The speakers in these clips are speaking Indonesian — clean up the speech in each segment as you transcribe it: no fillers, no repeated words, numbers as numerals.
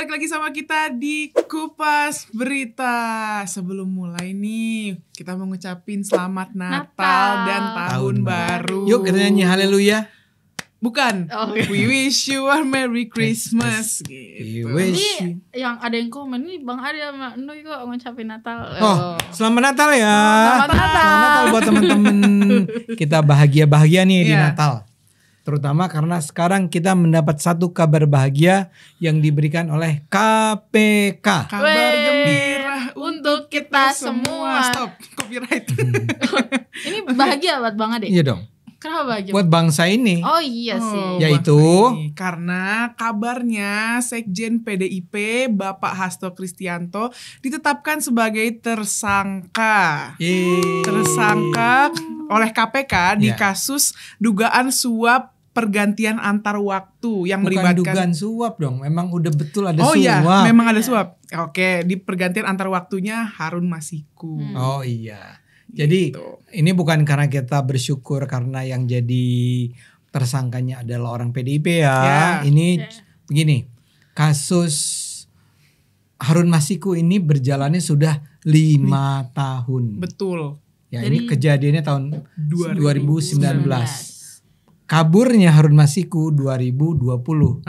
balik lagi sama kita di Kupas Berita. Sebelum mulai nih, kita mau ngucapin selamat Natal dan Tahun Baru. Yuk kita nyanyi haleluya. Bukan, we wish you a Merry Christmas gitu. Ini yang ada yang komen nih, Bang Adi sama Nui kok ngucapin Natal. Oh, selamat Natal ya. Selamat Natal. Selamat Natal buat teman-teman. Kita bahagia-bahagia nih di Natal. Terutama karena sekarang kita mendapat satu kabar bahagia yang diberikan oleh KPK. Kabar gembira untuk kita semua. Stop, copyright. Ini bahagia buat Bang Adi. Iya dong. Kenapa bahagia? Buat bangsa ini. Oh iya sih. Yaitu karena kabarnya Sekjen PDIP Bapak Hasto Kristianto ditetapkan sebagai tersangka. Tersangka oleh KPK di kasus dugaan suap pergantian antar waktu yang melibatkan. Bukan dugaan suap dong, memang udah betul ada suap. Oh iya, memang ada suap. Oke, di pergantian antar waktunya Harun Masiku. Oh iya. Jadi ini bukan karena kita bersyukur karena yang jadi tersangkanya adalah orang PDIP ya. Ini begini, kasus Harun Masiku ini berjalannya sudah 5 tahun. Betul. Ya, ini kejadiannya tahun 2019. 2019. Kaburnya Harun Masiku 2020.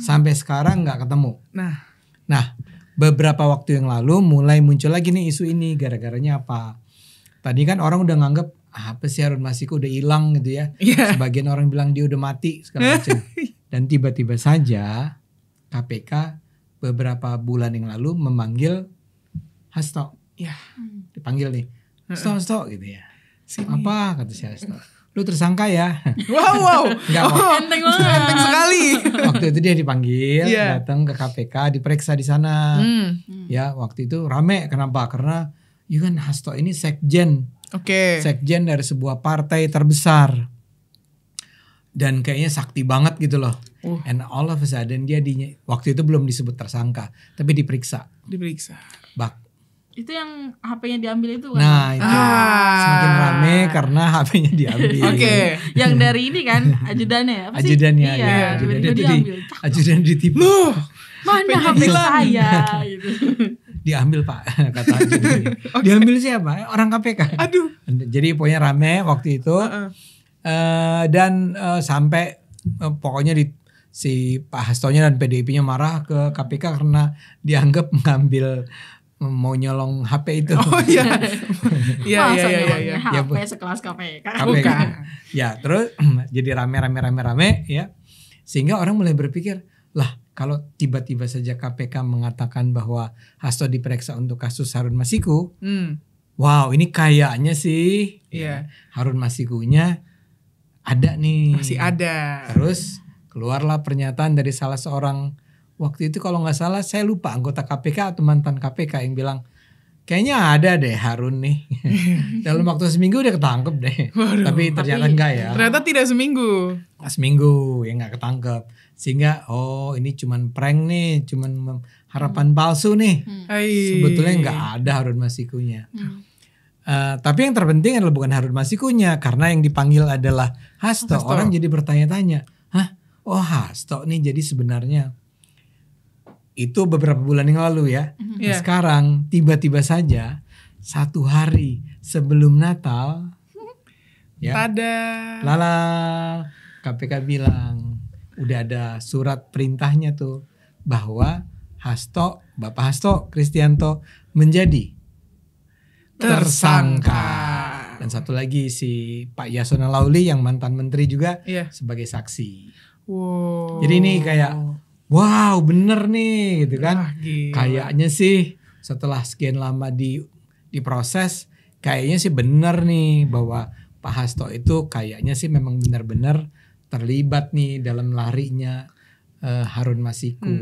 Sampai sekarang nggak ketemu. Nah, beberapa waktu yang lalu mulai muncul lagi nih isu ini. Gara-garanya apa? Tadi kan orang udah nganggep apa sih Harun Masiku udah hilang gitu ya. Sebagian orang bilang dia udah mati segala macam. Dan tiba-tiba saja KPK beberapa bulan yang lalu memanggil Hasto. Dipanggil nih. Hasto gitu ya. Apa kata si Hasto? Lu tersangka ya? Wow. Enteng banget. Enteng sekali. Waktu itu dia dipanggil, datang ke KPK, diperiksa di sana. Ya, waktu itu rame. Kenapa? Karena ya kan Hasto ini sekjen. Sekjen dari sebuah partai terbesar. Dan kayaknya sakti banget gitu loh. And all of a sudden dia waktu itu belum disebut tersangka, tapi diperiksa. Itu yang HP-nya diambil itu kan? Nah itu semakin rame karena HP-nya diambil. Yang dari ini kan ajudannya. Ajudannya. Iya. Tiba-tiba diambil. Ajudan ditipu. Loh, mana HP saya? Gitu. Diambil Pak, kata ajudan. Diambil siapa? Orang KPK. Aduh. Jadi pokoknya rame waktu itu. Dan sampai pokoknya si Pak Hastonya dan PDIP-nya marah ke KPK karena dianggap mengambil mau nyolong HP itu. Oh iya. Iya. HP sekelas KPK. Ya, terus jadi rame ya. Sehingga orang mulai berpikir, lah kalau tiba-tiba saja KPK mengatakan bahwa Hasto diperiksa untuk kasus Harun Masiku. Wow, ini kayaknya sih Harun Masikunya ada nih. Masih ada. Terus keluarlah pernyataan dari salah seorang, waktu itu kalau nggak salah saya lupa anggota KPK atau mantan KPK yang bilang kayaknya ada deh Harun nih. Dalam waktu seminggu dia ketangkep deh. Tapi ternyata enggak ya. Ternyata tidak seminggu. Seminggu ya nggak ketangkep. Sehingga ini cuman prank nih, cuman harapan palsu nih. Sebetulnya nggak ada Harun Masikunya. Tapi yang terpenting adalah bukan Harun Masikunya, karena yang dipanggil adalah Hasto. Orang jadi bertanya-tanya, Hasto nih jadi sebenarnya. Itu beberapa bulan yang lalu ya. Nah, sekarang tiba-tiba saja 1 hari sebelum Natal lala KPK bilang udah ada surat perintahnya tuh bahwa Bapak Hasto Kristianto menjadi tersangka. Dan satu lagi si Pak Yasona Lauli yang mantan menteri juga sebagai saksi. Jadi ini kayak wow bener nih gitu kan. Kayaknya sih setelah sekian lama diproses kayaknya sih bener nih bahwa Pak Hasto itu kayaknya sih memang benar-benar terlibat nih dalam larinya Harun Masiku.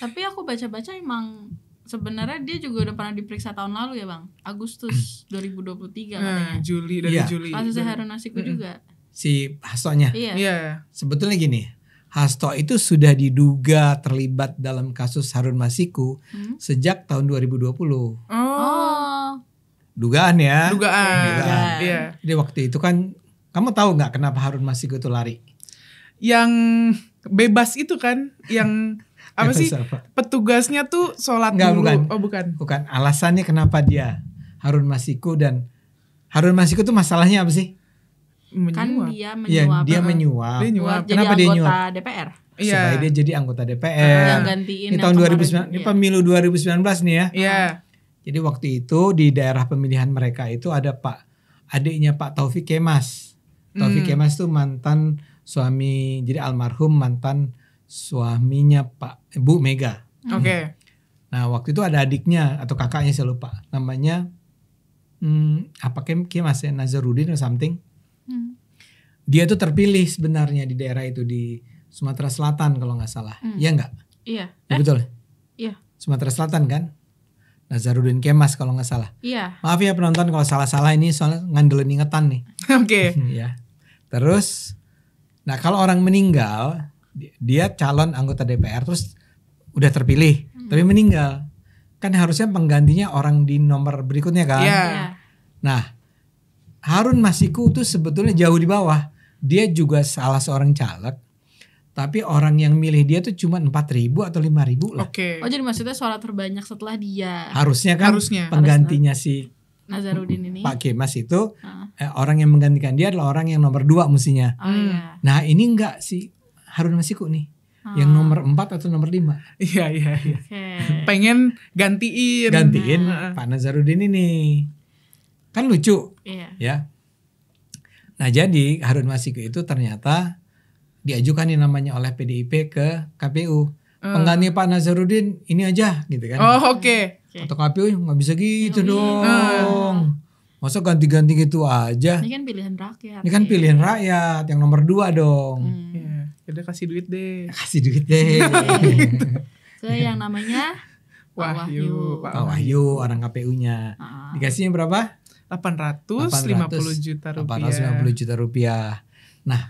Tapi aku baca-baca emang sebenarnya dia juga udah pernah diperiksa tahun lalu ya Bang, Agustus 2023 katanya. Juli. Kasusnya Harun Masiku juga. Si Hastonya. Iya. Sebetulnya gini, Hasto itu sudah diduga terlibat dalam kasus Harun Masiku sejak tahun 2020. Dugaan ya. Dugaan. Iya. Jadi waktu itu kan kamu tahu nggak kenapa Harun Masiku itu lari? Yang bebas itu kan, yang Apa sih? Petugasnya tuh sholat dulu. Bukan. Oh bukan. Bukan. Alasannya kenapa dia Harun Masiku, dan Harun Masiku tuh masalahnya apa sih? Menyuap. Kan dia menyuap. Iya, dia menyuap. Kenapa dia nyuap? Anggota DPR. Supaya dia jadi anggota DPR. Yang gantiin ini tahun 2019, ini pemilu 2019 nih ya. Iya. Jadi waktu itu di daerah pemilihan mereka itu ada adiknya Pak Taufik Kemas. Taufik Kemas tuh mantan suami, jadi almarhum mantan suaminya Bu Mega. Oke. Nah waktu itu ada adiknya atau kakaknya saya lupa. Namanya Kemas ya, Nazarudin atau something. Dia tuh terpilih sebenarnya di daerah itu di Sumatera Selatan kalau nggak salah. Iya nggak? Iya. Ya, betul. Iya. Sumatera Selatan kan? Nazarudin Kemas kalau nggak salah. Iya. Maaf ya penonton kalau salah-salah, ini soalnya ngandelin ingetan nih. Oke. Ya. Terus, nah kalau orang meninggal, dia calon anggota DPR terus udah terpilih, tapi meninggal, kan harusnya penggantinya orang di nomor berikutnya kan? Iya. Nah, Harun Masiku tuh sebetulnya jauh di bawah. Dia juga salah seorang caleg, tapi orang yang milih dia tuh cuma 4.000 atau 5.000 lah. Oke. Oh jadi maksudnya suara terbanyak setelah dia. Harusnya kan penggantinya si Nazarudin ini. Pak Kemas itu orang yang menggantikan dia adalah orang yang nomor 2 mestinya. Nah ini enggak sih Harun Masiku nih. Yang nomor 4 atau nomor 5. Iya. Pengen gantiin Pak Nazarudin ini. Kan lucu. Iya. Ya. Nah jadi Harun Masiku itu ternyata diajukan yang namanya oleh PDIP ke KPU. Pengganti Pak Nazarudin ini aja gitu kan. Oh oke. Atau KPU nggak bisa gitu dong. Masa ganti-ganti gitu aja. Ini kan pilihan rakyat. Ini kan pilihan rakyat yang nomor 2 dong. Udah kasih duit deh. Kasih duit deh. Ke yang namanya Wahyu. Pak Wahyu orang KPU-nya. Dikasihnya berapa? 850 juta rupiah. 850 juta rupiah. Nah,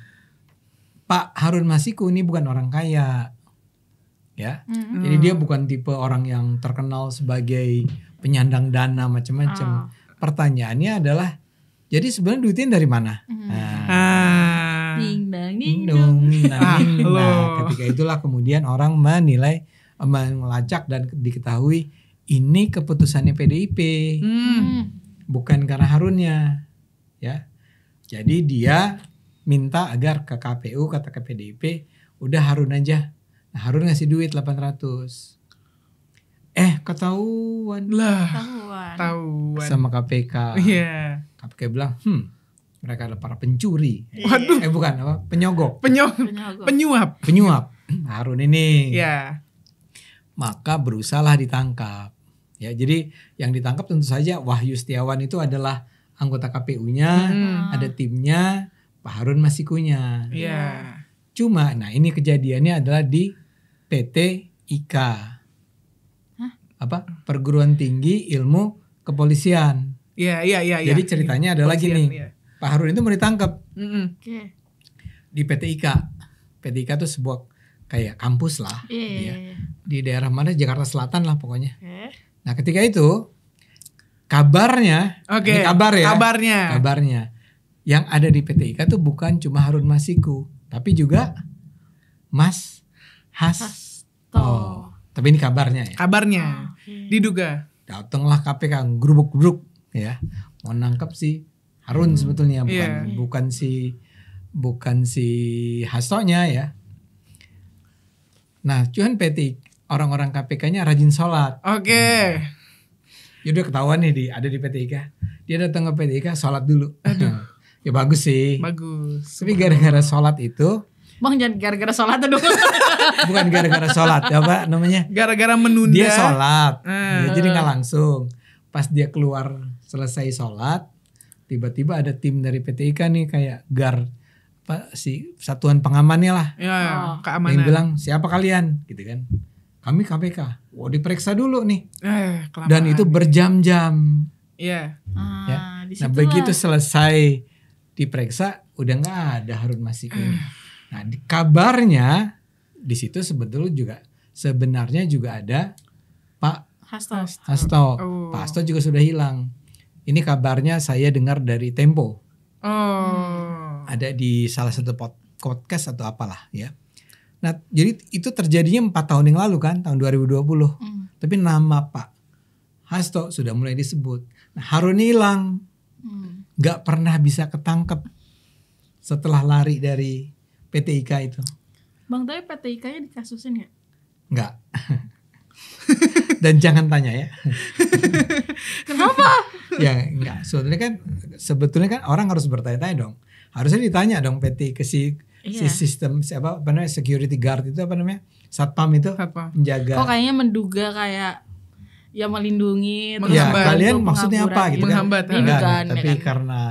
Pak Harun Masiku ini bukan orang kaya. Ya. Jadi dia bukan tipe orang yang terkenal sebagai penyandang dana macam-macam. Pertanyaannya adalah, jadi sebenarnya duitnya dari mana? Ding dong. Nah, ketika itulah kemudian orang melacak dan diketahui ini keputusannya PDIP. Bukan karena Harunnya. Ya. Jadi dia minta agar ke KPU, kata ke PDIP, udah Harun aja. Nah, Harun ngasih duit 800. Ketahuan sama KPK. Iya. KPK bilang, mereka adalah para pencuri. Waduh. Bukan apa? Penyogok. Penyuap. Harun ini. Iya. Maka berusahalah ditangkap. Ya, jadi yang ditangkap tentu saja Wahyu Setiawan itu adalah anggota KPU-nya, ada timnya, Pak Harun Masikunya. Iya. Cuma, nah ini kejadiannya adalah di PT IKA. Perguruan Tinggi Ilmu Kepolisian. Iya. Jadi ceritanya adalah gini, Pak Harun itu mau ditangkap di PT IKA. PT IKA itu sebuah kayak kampus lah, di daerah mana, Jakarta Selatan lah pokoknya. Nah ketika itu kabarnya, ini kabar ya, kabarnya yang ada di PT IKA itu bukan cuma Harun Masiku, tapi juga Mas Hasto. Tapi ini kabarnya ya. Kabarnya. Diduga. Datanglah KPK gerubuk-gerubuk ya, mau nangkep si Harun sebetulnya, bukan si Hastonya ya. Nah, cuman orang-orang KPK-nya rajin sholat. Oke. Ya udah ketahuan nih ada di PT IKA. Dia datang ke PT IKA sholat dulu. Ya bagus sih. Bagus. Tapi gara-gara sholat itu, Bang jangan gara-gara sholat dong. bukan gara-gara sholat, apa namanya? Gara-gara menunda. Dia sholat, jadi nggak langsung. Pas dia keluar selesai sholat, tiba-tiba ada tim dari PT IKA nih kayak satuan pengamannya lah. Keamanan. Yang bilang siapa kalian, gitu kan? Kami KPK. Wah diperiksa dulu nih. Dan itu berjam-jam. Iya. Ya. Nah begitu selesai diperiksa, udah nggak ada Harun Masiku ini. Nah kabarnya di situ sebenarnya juga ada Pak Hasto. Pak Hasto juga sudah hilang. Ini kabarnya saya dengar dari Tempo. Ada di salah satu podcast atau apalah ya. Nah, jadi itu terjadinya 4 tahun yang lalu kan, tahun 2020. Tapi nama Pak Hasto sudah mulai disebut. Nah, Harun hilang. Gak pernah bisa ketangkep setelah lari dari PT IKA itu. Bang, tapi PT IKA-nya dikasusin ya? Enggak. Dan jangan tanya ya. Kenapa? Ya enggak. Sebetulnya kan orang harus bertanya-tanya dong. Harusnya ditanya dong PT ke si sistem siapa namanya security guard itu apa namanya? Satpam itu menjaga. Kok kayaknya menduga kayak ya melindungi. Ya kalian maksudnya apa gitu menghambat, kan? Enggak, tapi kan? Karena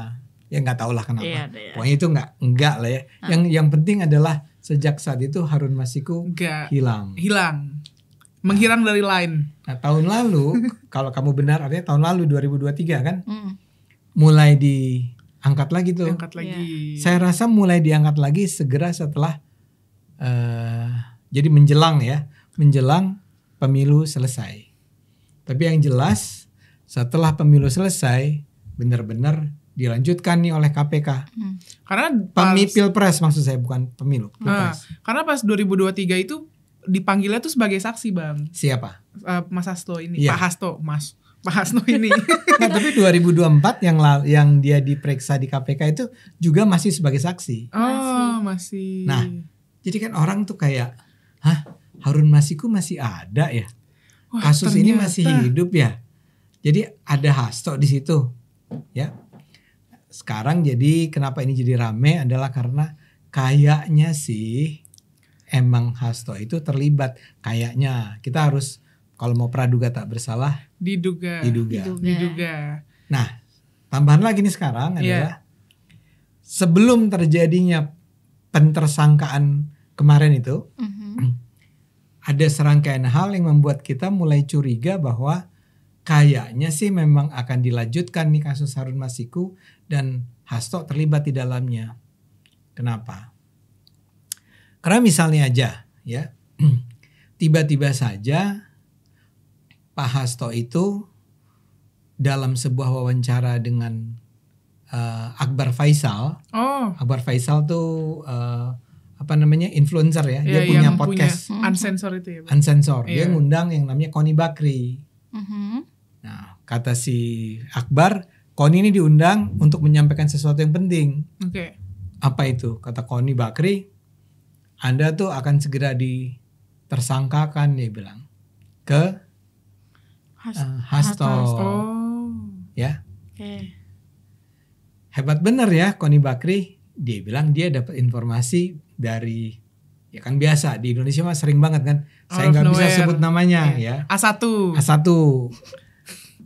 ya nggak tahu lah kenapa. Pokoknya itu enggak lah ya. Yang penting adalah sejak saat itu Harun Masiku hilang. Menghilang dari line. Nah, tahun lalu kalau kamu benar artinya tahun lalu 2023 kan? Mulai diangkat lagi tuh. Angkat lagi. Saya rasa mulai diangkat lagi segera setelah jadi menjelang pemilu selesai. Tapi yang jelas setelah pemilu selesai benar-benar dilanjutkan nih oleh KPK. Karena Pilpres maksud saya, bukan pemilu. Karena pas 2023 itu dipanggilnya tuh sebagai saksi, Bang. Siapa? Mas Hasto ini, Pak Hasto ini. Nah, tapi 2024 yang dia diperiksa di KPK itu juga masih sebagai saksi. Oh, masih. Nah, jadi kan orang tuh kayak, Harun Masiku masih ada ya? Kasus ini masih hidup ya? Jadi ada Hasto di situ, ya. Sekarang jadi kenapa ini jadi rame adalah karena kayaknya sih emang Hasto itu terlibat. Kayaknya kita harus kalau mau praduga tak bersalah diduga. Nah, tambahan lagi nih sekarang adalah sebelum terjadinya pentersangkaan kemarin itu ada serangkaian hal yang membuat kita mulai curiga bahwa kayaknya sih memang akan dilanjutkan nih kasus Harun Masiku dan Hasto terlibat di dalamnya. Kenapa? Karena misalnya aja ya, tiba-tiba saja Pak Hasto itu dalam sebuah wawancara dengan Akbar Faisal. Akbar Faisal tuh influencer ya, dia punya podcast Unsensor itu ya. Unsensor. Dia ngundang yang namanya Connie Bakri. Nah, kata si Akbar, Connie ini diundang untuk menyampaikan sesuatu yang penting. Apa itu? Kata Connie Bakri, Anda tuh akan segera ditersangkakan, dia bilang, ke Hasto. Ya. Hebat bener ya Connie Bakri. Dia bilang dia dapat informasi dari, ya kan biasa di Indonesia mah sering banget kan. Saya nggak bisa sebut namanya ya. A1.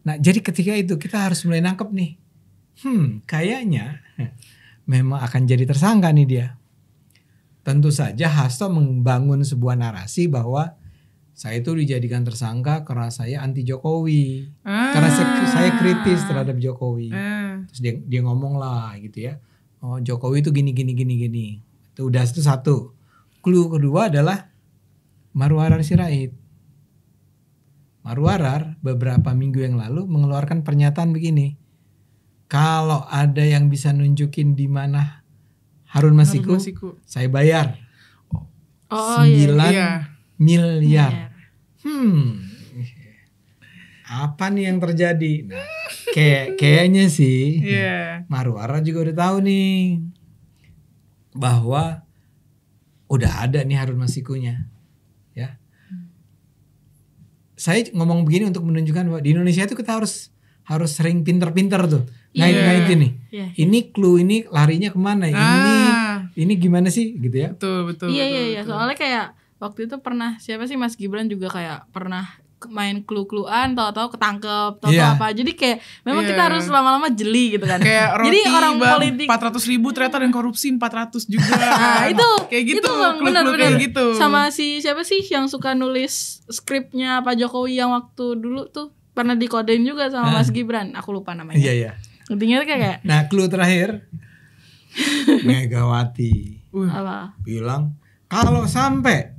Nah, jadi ketika itu kita harus mulai nangkep nih. Kayaknya memang akan jadi tersangka nih dia. Tentu saja Hasto membangun sebuah narasi bahwa saya itu dijadikan tersangka karena saya anti Jokowi. Karena saya kritis terhadap Jokowi. Terus dia ngomong lah gitu ya. Oh, Jokowi itu gini. Itu udah itu satu. Clue kedua adalah Marwarar Sirait. Marwarar beberapa minggu yang lalu mengeluarkan pernyataan begini. Kalau ada yang bisa nunjukin di mana Harun Masiku, saya bayar 9 miliar. Apa nih yang terjadi? Nah, kayaknya sih Marwarar juga udah tahu nih bahwa udah ada nih Harun Masikunya, ya. Saya ngomong begini untuk menunjukkan bahwa di Indonesia itu kita harus sering pinter-pinter tuh ngait-ngaitin nih. Ini clue ini larinya kemana? Ini gimana sih gitu ya? Betul. Iya. Soalnya kayak waktu itu pernah siapa sih Mas Gibran juga kayak pernah main clue-cluean, tahu-tahu ketangkep, tahu-tahu apa. Jadi kayak memang kita harus lama-lama jeli gitu kan. Kayak roti jadi orang politik 400.000 ternyata ada yang korupsi 400 juga. Nah, itu kayak gitu. Itu Bang, benar. Kayak gitu. Sama siapa sih yang suka nulis skripnya Pak Jokowi yang waktu dulu tuh pernah dikodein juga sama Mas Gibran. Aku lupa namanya. Iya. Intinya kayak nah, clue terakhir Megawati bilang kalau sampai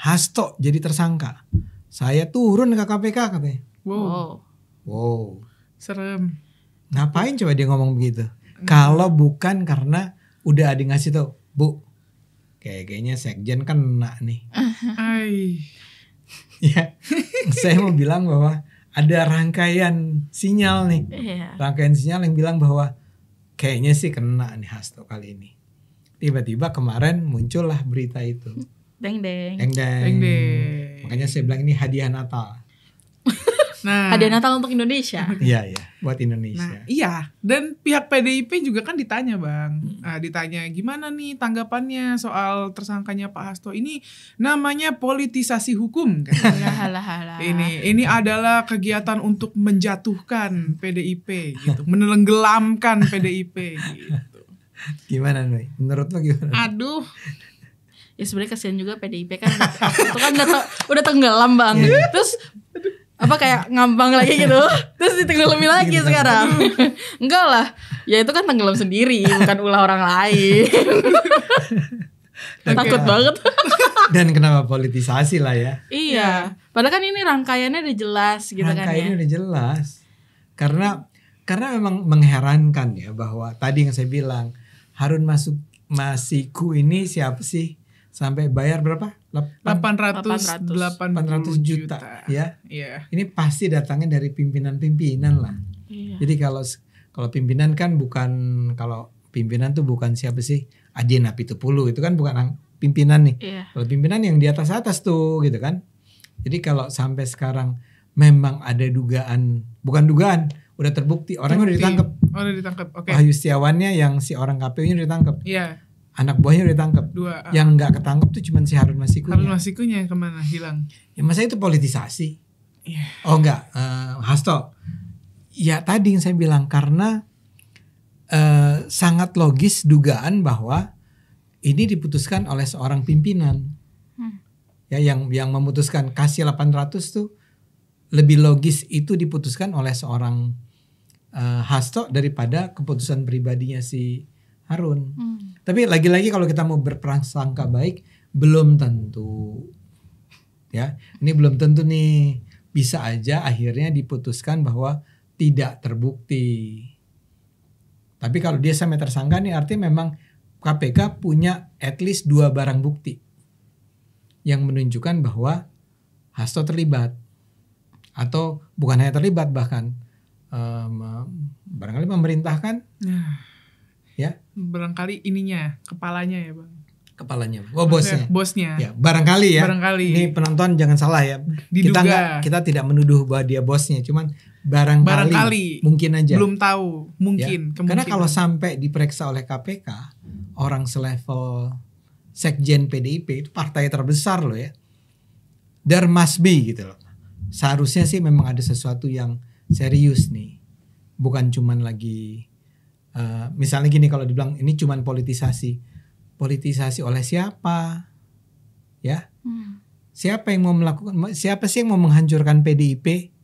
Hasto jadi tersangka, saya turun ke KPK katanya. Wow. Serem. Ngapain coba dia ngomong begitu? Kalau bukan karena udah ada ngasih tau, Bu, kayaknya sekjen kena nih. Ya, saya mau bilang bahwa ada rangkaian sinyal nih. Rangkaian sinyal yang bilang bahwa kayaknya sih kena nih Hasto kali ini. Tiba-tiba kemarin muncullah berita itu. Deng. Makanya saya bilang ini hadiah Natal. Nah, hadiah Natal untuk Indonesia. Iya, buat Indonesia. Nah, iya, dan pihak PDIP juga kan ditanya, Bang. Ditanya gimana nih tanggapannya soal tersangkanya Pak Hasto ini, namanya politisasi hukum kan. Ini adalah kegiatan untuk menjatuhkan PDIP gitu, menenggelamkan PDIP gitu. Gimana nih? Menurut lo gimana? Aduh. Ya sebenarnya kasihan juga PDIP kan itu kan udah tenggelam banget. Terus kayak ngambang lagi gitu, terus ditenggelami lagi sekarang. Enggak lah, ya itu kan tenggelam sendiri, bukan ulah orang lain. Takut banget. Dan kenapa politisasi lah ya? Iya, padahal kan ini rangkaiannya udah jelas gitu kan ya. Rangkaiannya udah jelas. Karena memang mengherankan ya bahwa tadi yang saya bilang Harun Masiku ini siapa sih? Sampai bayar berapa? 880 juta ya. Ini pasti datangnya dari pimpinan-pimpinan lah. Jadi kalau pimpinan kan kalau pimpinan tuh bukan siapa sih? Adi Napitupulu itu kan bukan pimpinan nih. Kalau pimpinan yang di atas tuh gitu kan. Jadi kalau sampai sekarang memang ada dugaan, bukan dugaan, udah terbukti orangnya udah ditangkap. Udah ditangkap. Oke. Wahyu Setiawannya yang si orang KPU-nya udah ditangkap. Iya. Anak buahnya udah ditangkap. Yang nggak ketangkep tuh cuma si Harun Masikunya. Harun Masikunya kemana? Hilang. Ya masa itu politisasi? Oh enggak, Hasto. Ya tadi yang saya bilang karena sangat logis dugaan bahwa ini diputuskan oleh seorang pimpinan. Ya yang memutuskan kasih 800 tuh lebih logis itu diputuskan oleh seorang Hasto daripada keputusan pribadinya si Harun. Tapi lagi-lagi kalau kita mau berprasangka baik belum tentu. Ya, ini belum tentu nih, bisa aja akhirnya diputuskan bahwa tidak terbukti. Tapi kalau dia sampai tersangka nih artinya memang KPK punya at least 2 barang bukti yang menunjukkan bahwa Hasto terlibat atau bukan hanya terlibat bahkan barangkali memerintahkan. Ya, barangkali kepalanya ya Bang. Kepalanya. Oh, bosnya. Ya, barangkali ya. Ini penonton jangan salah ya. Diduga. Kita tidak menuduh bahwa dia bosnya, cuman barangkali mungkin aja. Belum tahu, mungkin. Ya. Karena kalau sampai diperiksa oleh KPK, orang selevel sekjen PDIP itu partai terbesar loh ya. There must be gitu loh. Seharusnya sih memang ada sesuatu yang serius nih. Bukan cuman lagi misalnya gini, kalau dibilang ini cuman politisasi oleh siapa ya? Siapa yang mau melakukan, siapa sih yang mau menghancurkan PDIP?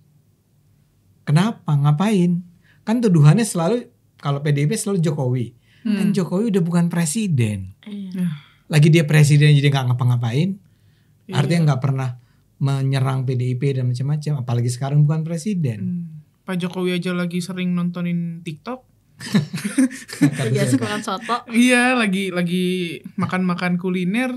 Kenapa? Ngapain? Kan tuduhannya selalu kalau PDIP selalu Jokowi. Kan Jokowi udah bukan presiden. Lagi dia presiden jadi gak ngapa-ngapain. Artinya gak pernah menyerang PDIP dan macam-macam, apalagi sekarang bukan presiden. Pak Jokowi aja lagi sering nontonin TikTok. Biasa makan soto. Iya, lagi makan kuliner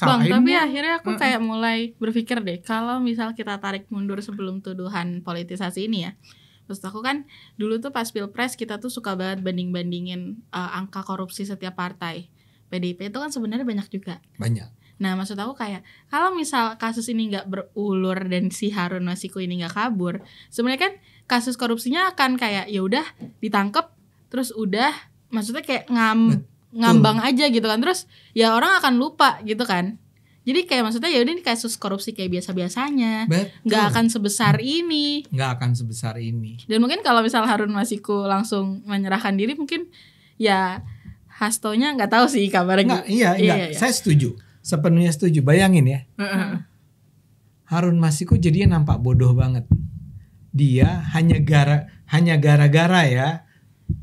Bang, tapi akhirnya aku kayak mulai berpikir deh, kalau misal kita tarik mundur sebelum tuduhan politisasi ini ya. Terus aku kan dulu tuh pas Pilpres kita tuh suka banget banding-bandingin angka korupsi setiap partai. PDIP itu kan sebenarnya banyak juga. Banyak. Nah, maksud aku kayak kalau misal kasus ini nggak berulur dan si Harun Masiku ini nggak kabur, sebenarnya kan kasus korupsinya akan kayak ya udah ditangkap terus udah, maksudnya kayak ngambang aja gitu kan, terus ya orang akan lupa gitu kan. Jadi kayak maksudnya ya udah ini kasus korupsi kayak biasa-biasanya, nggak akan sebesar ini. Dan mungkin kalau misal Harun Masiku langsung menyerahkan diri, mungkin ya Hastonya nggak tahu sih kabarnya. Iya. Saya setuju. Sepenuhnya setuju. Bayangin ya. Harun Masiku jadinya nampak bodoh banget. Dia hanya gara-gara ya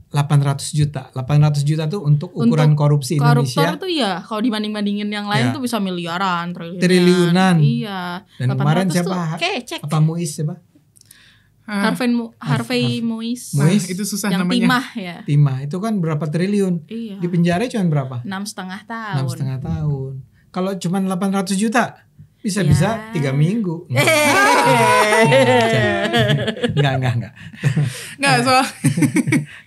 800 juta. 800 juta tuh untuk ukuran korupsi Indonesia. Koruptor tuh ya kalau dibanding-bandingin yang lain tuh bisa miliaran, triliunan. Iya. Dan kemarin siapa? Kecek. Apa Muiz siapa? Harvey Mois. Itu susah yang namanya. Timah ya. Timah itu kan berapa triliun? Iya. Di penjara cuma berapa? 6,5 tahun. 6,5 tahun. Kalau cuma 800 juta bisa-bisa 3 minggu. Enggak.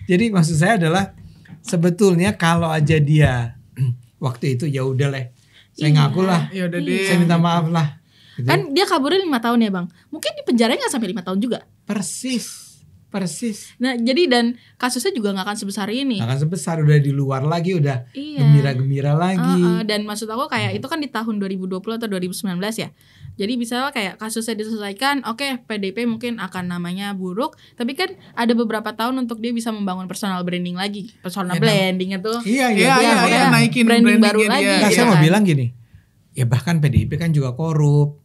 Jadi maksud saya adalah sebetulnya kalau aja dia waktu itu ya udah lah. Saya ngaku lah. Ya udah deh. Saya minta maaf lah. Gitu. Kan dia kaburnya 5 tahun ya Bang. Mungkin di penjara gak sampai 5 tahun juga. Persis. Nah jadi dan kasusnya juga gak akan sebesar ini. Gak akan sebesar, udah di luar lagi, udah gembira-gembira lagi. Dan maksud aku kayak itu kan di tahun 2020 atau 2019 ya. Jadi misalnya kayak kasusnya diselesaikan, oke, PDIP mungkin akan namanya buruk, tapi kan ada beberapa tahun untuk dia bisa membangun personal branding lagi. Personal branding itu. Iya, naikin branding baru lagi. Nah, saya mau bilang gini. Ya bahkan PDIP kan juga korup.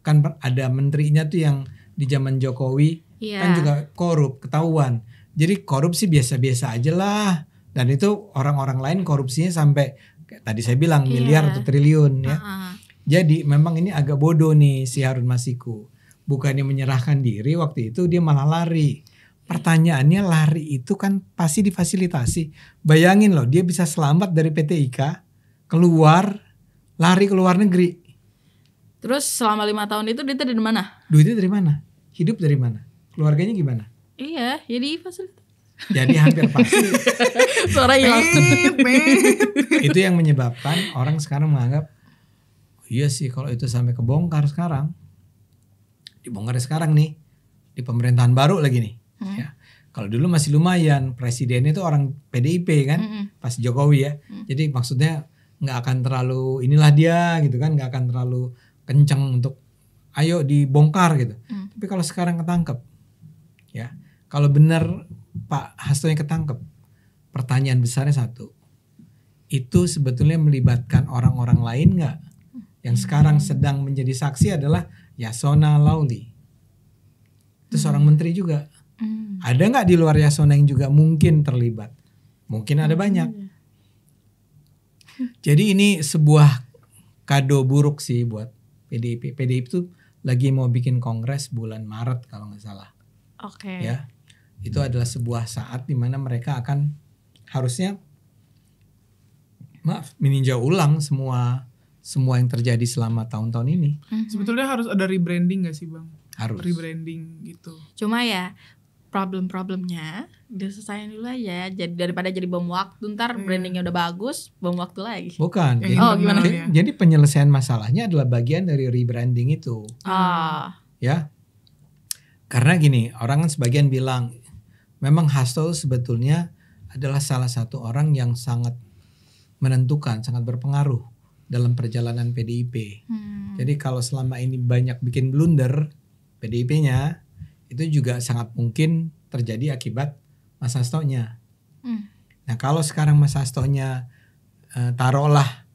Kan ada menterinya tuh yang di zaman Jokowi kan juga korup, ketahuan. Jadi korupsi biasa-biasa aja lah. Dan itu orang-orang lain korupsinya sampai kayak tadi saya bilang miliar atau triliun ya. Jadi memang ini agak bodoh nih si Harun Masiku. Bukannya menyerahkan diri, waktu itu dia malah lari. Pertanyaannya, lari itu kan pasti difasilitasi. Bayangin loh, dia bisa selamat dari PT IKA, keluar, lari ke luar negeri. Terus selama 5 tahun itu duitnya dari mana? Duitnya dari mana? Hidup dari mana? Keluarganya gimana? Iya, jadi fasilitas. Jadi hampir pasti. Suara hilang. Itu yang menyebabkan orang sekarang menganggap, iya sih kalau itu sampai kebongkar sekarang. Dibongkar sekarang nih. Di pemerintahan baru lagi nih. Ya. Kalau dulu masih lumayan. Presidennya itu orang PDIP kan. Pas Jokowi ya. Jadi maksudnya gak akan terlalu inilah dia gitu kan. Gak akan terlalu kencang untuk ayo dibongkar gitu. Tapi kalau sekarang ketangkep. Ya, kalau benar Pak Hastonya ketangkep, pertanyaan besarnya satu, itu sebetulnya melibatkan orang-orang lain nggak? Yang sekarang sedang menjadi saksi adalah Yasona Lauli, itu seorang menteri juga. Ada nggak di luar Yasona yang juga mungkin terlibat? Mungkin ada banyak. Jadi ini sebuah kado buruk sih buat PDIP. PDIP itu lagi mau bikin kongres bulan Maret kalau nggak salah. Oke. Ya, itu adalah sebuah saat di mana mereka akan harusnya meninjau ulang semua yang terjadi selama tahun-tahun ini. Sebetulnya harus ada rebranding nggak sih Bang? Harus. Rebranding gitu. Cuma ya problem-problemnya diselesain dulu aja. Jadi daripada jadi bom waktu, ntar brandingnya udah bagus, bom waktu lagi. Bukan. Gimana? Jadi penyelesaian masalahnya adalah bagian dari rebranding itu. Ya. Karena gini, orang kan sebagian bilang memang Hasto sebetulnya adalah salah satu orang yang sangat menentukan, sangat berpengaruh dalam perjalanan PDIP. Jadi kalau selama ini banyak bikin blunder PDIP-nya, itu juga sangat mungkin terjadi akibat Mas Hastonya. Nah kalau sekarang Mas Hastonya taruhlah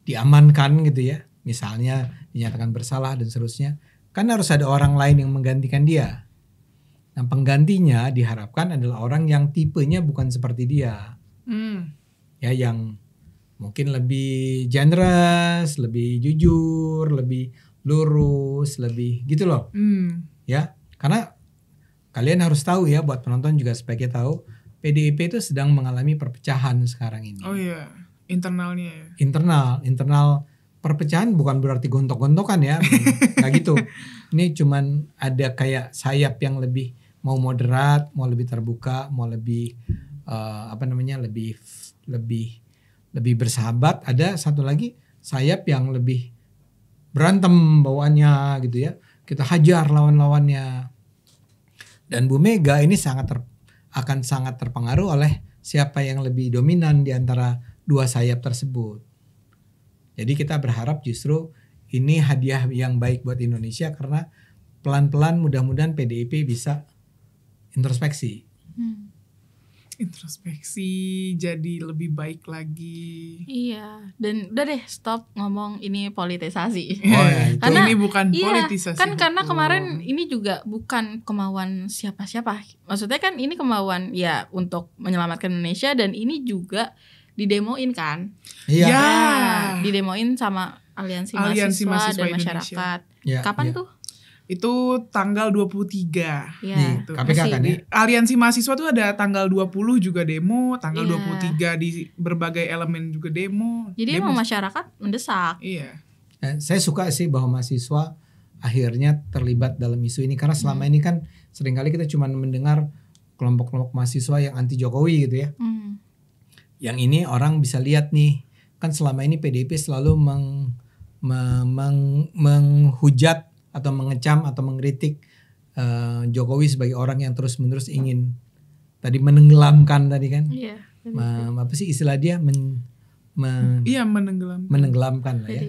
diamankan gitu ya, misalnya dinyatakan bersalah dan seterusnya, kan harus ada orang lain yang menggantikan dia. Nah penggantinya diharapkan adalah orang yang tipenya bukan seperti dia. Ya yang mungkin lebih generous, lebih jujur, lebih lurus, lebih gitu loh. Ya, karena kalian harus tahu ya, buat penonton juga sebagai tahu, PDIP itu sedang mengalami perpecahan sekarang ini. Oh iya, internalnya ya. Internal perpecahan bukan berarti gontok-gontokan ya, nggak gitu. Ini cuman ada kayak sayap yang lebih mau moderat, mau lebih terbuka, mau lebih lebih bersahabat. Ada satu lagi sayap yang lebih berantem bawaannya gitu ya. Kita hajar lawan-lawannya. Dan Bu Mega ini akan sangat terpengaruh oleh siapa yang lebih dominan di antara dua sayap tersebut. Jadi kita berharap justru ini hadiah yang baik buat Indonesia karena pelan-pelan mudah-mudahan PDIP bisa introspeksi. Introspeksi jadi lebih baik lagi. Iya, dan udah deh stop ngomong ini politisasi. Karena ini bukan politisasi. Kan karena kemarin ini juga bukan kemauan siapa-siapa. Maksudnya kan ini kemauan ya untuk menyelamatkan Indonesia dan ini juga didemoin kan. Iya. Ya, didemoin sama Aliansi Mahasiswa dan Masyarakat. Ya, Kapan tuh? Itu tanggal 23. Ya, di KPK kan ya. Aliansi mahasiswa tuh ada tanggal 20 juga demo, tanggal 23 di berbagai elemen juga demo. Jadi emang masyarakat mendesak. Iya. Saya suka sih bahwa mahasiswa akhirnya terlibat dalam isu ini karena selama ini kan seringkali kita cuma mendengar kelompok-kelompok mahasiswa yang anti Jokowi gitu ya. Yang ini orang bisa lihat nih, kan selama ini PDIP selalu menghujat atau mengecam atau mengkritik Jokowi sebagai orang yang terus-menerus ingin tadi menenggelamkan tadi kan. Iya. Apa sih istilah dia menenggelamkan lah ya.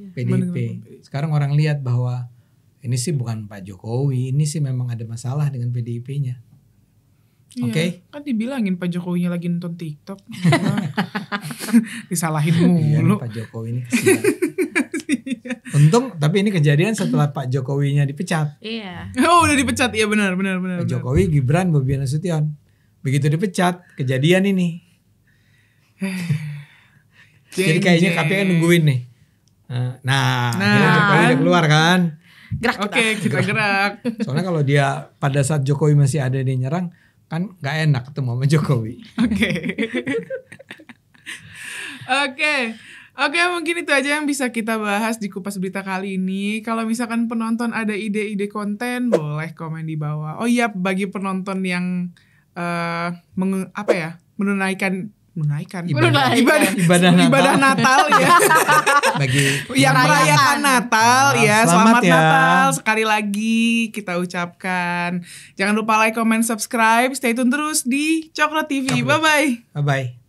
PDIP. Sekarang orang lihat bahwa ini sih bukan Pak Jokowi, ini sih memang ada masalah dengan PDIP-nya. Iya, Oke. Kan dibilangin Pak Jokowinya lagi nonton TikTok. Disalahin mulu. Iya, Pak Jokowi ini kesian. Untung tapi ini kejadian setelah Pak Jokowinya dipecat. Iya. Oh, udah dipecat. Iya benar. Pak Jokowi, Gibran, Bobi Nasution. Begitu dipecat, kejadian ini. Jadi kayaknya KPK nungguin nih. Nah, Jokowi udah keluar kan. Oke, kita gerak. Soalnya kalau dia pada saat Jokowi masih ada di nyerang, kan gak enak ketemu sama Jokowi. Oke, mungkin itu aja yang bisa kita bahas di Kupas Berita kali ini. Kalau misalkan penonton ada ide-ide konten, boleh komen di bawah. Oh iya, bagi penonton yang menunaikan ibadah Natal ya. Bagi yang merayakan Natal ya, selamat ya. Natal sekali lagi kita ucapkan. Jangan lupa like, comment, subscribe, stay tune terus di Cokro TV. Bye bye.